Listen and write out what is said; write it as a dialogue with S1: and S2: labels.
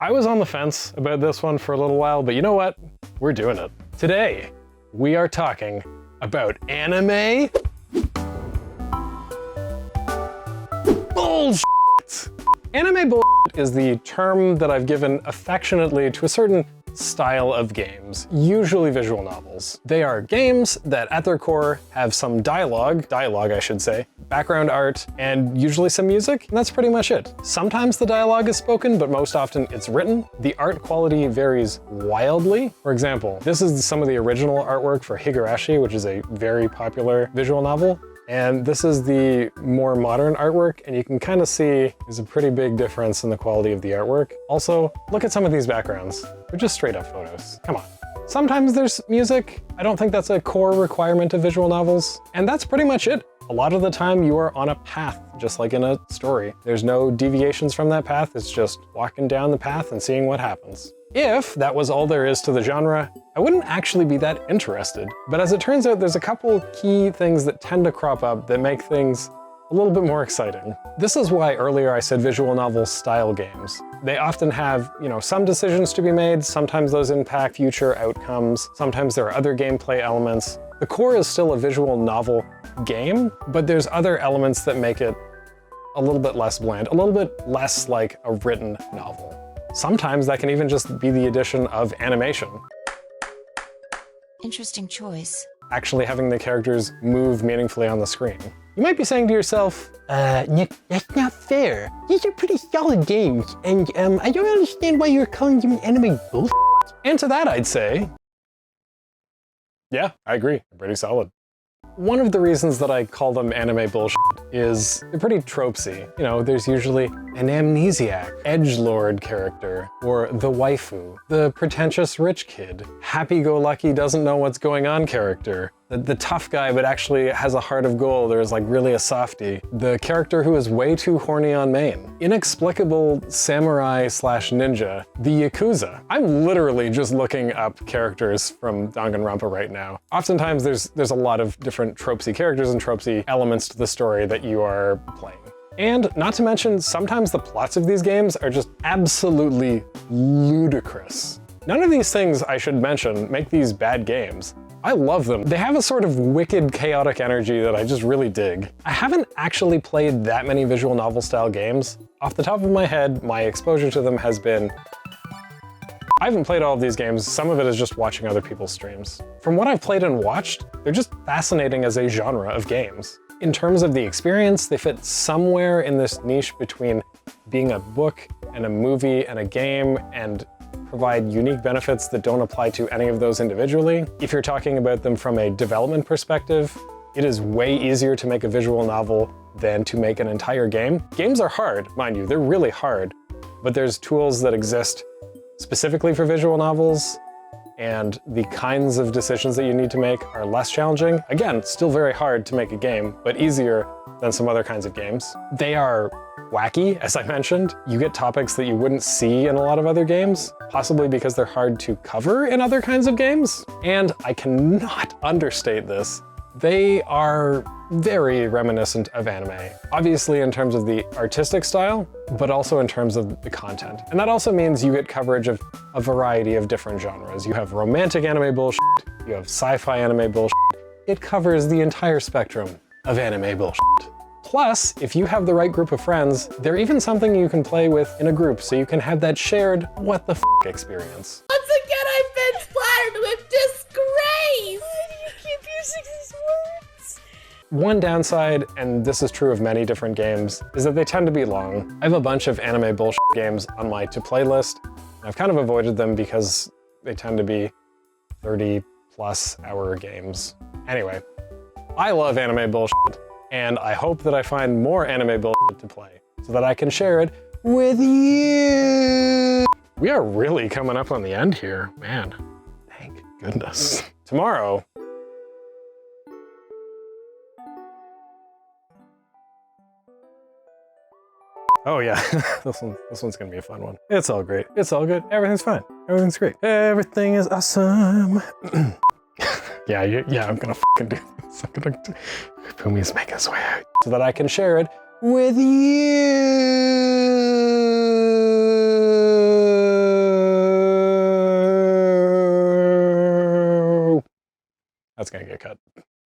S1: I was on the fence about this one for a little while, but you know what? We're doing it. Today, we are talking about anime bullshit. Anime bullshit is the term that I've given affectionately to a certain style of games, usually visual novels. They are games that at their core have some dialogue I should say, background art, and usually some music, and that's pretty much it. Sometimes the dialogue is spoken, but most often it's written. The art quality varies wildly. For example, this is some of the original artwork for Higurashi, which is a very popular visual novel. And this is the more modern artwork, and you can kind of see there's a pretty big difference in the quality of the artwork. Also, look at some of these backgrounds. They're just straight up photos. Come on. Sometimes there's music. I don't think that's a core requirement of visual novels. And that's pretty much it. A lot of the time you are on a path, just like in a story. There's no deviations from that path. It's just walking down the path and seeing what happens. If that was all there is to the genre, I wouldn't actually be that interested. But as it turns out, there's a couple key things that tend to crop up that make things a little bit more exciting. This is why earlier I said visual novel style games. They often have, some decisions to be made. Sometimes those impact future outcomes. Sometimes there are other gameplay elements. The core is still a visual novel game, but there's other elements that make it a little bit less bland, a little bit less like a written novel. Sometimes that can even just be the addition of animation.
S2: Interesting choice.
S1: Actually having the characters move meaningfully on the screen. You might be saying to yourself,
S3: Nick, that's not fair. These are pretty solid games, and I don't understand why you're calling them anime bullshit.
S1: And to that I'd say, yeah, I agree, they're pretty solid. One of the reasons that I call them anime bullshit is they're pretty tropesy. There's usually an amnesiac, edgelord character, or the waifu, the pretentious rich kid, happy-go-lucky doesn't know what's going on character, the tough guy but actually has a heart of gold or is like really a softie, the character who is way too horny on main, inexplicable samurai/ninja, the yakuza. I'm literally just looking up characters from Danganronpa right now. Oftentimes there's a lot of different tropesy characters and tropesy elements to the story that you are playing. And not to mention, sometimes the plots of these games are just absolutely ludicrous. None of these things, I should mention, make these bad games. I love them. They have a sort of wicked, chaotic energy that I just really dig. I haven't actually played that many visual novel style games. Off the top of my head, my exposure to them has been... I haven't played all of these games. Some of it is just watching other people's streams. From what I've played and watched, they're just fascinating as a genre of games. In terms of the experience, they fit somewhere in this niche between being a book and a movie and a game and provide unique benefits that don't apply to any of those individually. If you're talking about them from a development perspective, it is way easier to make a visual novel than to make an entire game. Games are hard, mind you, they're really hard, but there's tools that exist specifically for visual novels, and the kinds of decisions that you need to make are less challenging. Again, still very hard to make a game, but easier than some other kinds of games. They are wacky, as I mentioned. You get topics that you wouldn't see in a lot of other games, possibly because they're hard to cover in other kinds of games. And I cannot understate this. They are very reminiscent of anime. Obviously in terms of the artistic style, but also in terms of the content. And that also means you get coverage of a variety of different genres. You have romantic anime bullshit, you have sci-fi anime bullshit. It covers the entire spectrum of anime bullshit. Plus, if you have the right group of friends, they're even something you can play with in a group so you can have that shared what the f*** experience.
S4: Once again, I've been splattered with disgrace! Why do you keep using these words?
S1: One downside, and this is true of many different games, is that they tend to be long. I have a bunch of anime bullshit games on my to-play list, and I've kind of avoided them because they tend to be 30+ hour games. Anyway, I love anime bullshit. And I hope that I find more anime bullshit to play so that I can share it with you. We are really coming up on the end here, man. Thank goodness. Tomorrow. Oh yeah, this one's gonna be a fun one. It's all great. It's all good. Everything's fine. Everything's great. Everything is awesome. Yeah, I'm gonna fucking do this. I'm gonna Pumi's make his way out so that I can share it with you. That's gonna get cut.